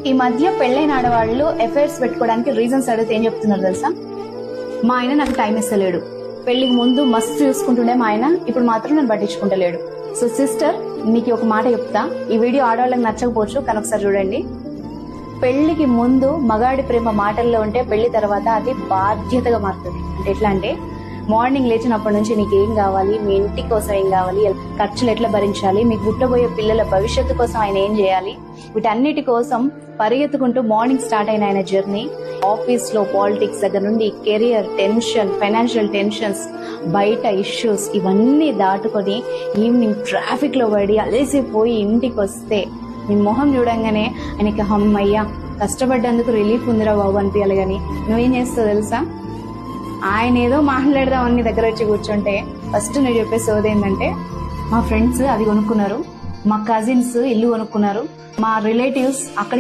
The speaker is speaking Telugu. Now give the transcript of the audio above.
ఈ మధ్య పెళ్ళైన ఆడవాళ్ళు ఎఫైర్స్ పెట్టుకోవడానికి రీజన్స్ అడిగితే ఏం చెప్తున్నారు తెలుసా? మా ఆయన నాకు టైం ఇస్తలేడు, పెళ్లికి ముందు మస్తు చూసుకుంటుండే మా ఆయన, ఇప్పుడు మాత్రం నన్ను పట్టించుకుంటలేడు. సో సిస్టర్, నీకు ఒక మాట చెప్తా, ఈ వీడియో ఆడవాళ్ళకి నచ్చకపోవచ్చు కానీ ఒకసారి చూడండి. పెళ్లికి ముందు మగాడి ప్రేమ మాటల్లో ఉంటే పెళ్లి తర్వాత అది బాధ్యతగా మారుతుంది. అంటే ఎట్లా అంటే, మార్నింగ్ లేచినప్పటి నుంచి నీకు ఏం కావాలి, మీ ఇంటి కోసం ఏం కావాలి, ఖర్చులు ఎట్లా భరించాలి, మీకు పుట్టబోయే పిల్లల భవిష్యత్తు కోసం ఆయన ఏం చేయాలి, వీటన్నిటి కోసం పరిగెత్తుకుంటూ మార్నింగ్ స్టార్ట్ అయిన ఆయన జర్నీ, ఆఫీస్ లో పాలిటిక్స్ దగ్గర నుండి కెరియర్ టెన్షన్, ఫైనాన్షియల్ టెన్షన్స్, బయట ఇష్యూస్, ఇవన్నీ దాటుకొని ఈవినింగ్ ట్రాఫిక్ లో పడి అలసిపోయి ఇంటికి వస్తే నీ మొహం చూడంగానే ఆయనకి అమ్మయ్యా కష్టపడ్డందుకు రిలీఫ్ ఉందిరా బాబు అనిపించాలి. కానీ నువ్వేం చేస్తావు తెలుసా? ఆయన ఏదో మాట్లాడదాం అన్ని దగ్గర వచ్చి కూర్చుంటే ఫస్ట్ నువ్వు చెప్పే సోది ఏంటంటే, మా ఫ్రెండ్స్ అది కొనుక్కున్నారు, మా కజిన్స్ ఇల్లు కొనుక్కున్నారు, మా రిలేటివ్స్ అక్కడ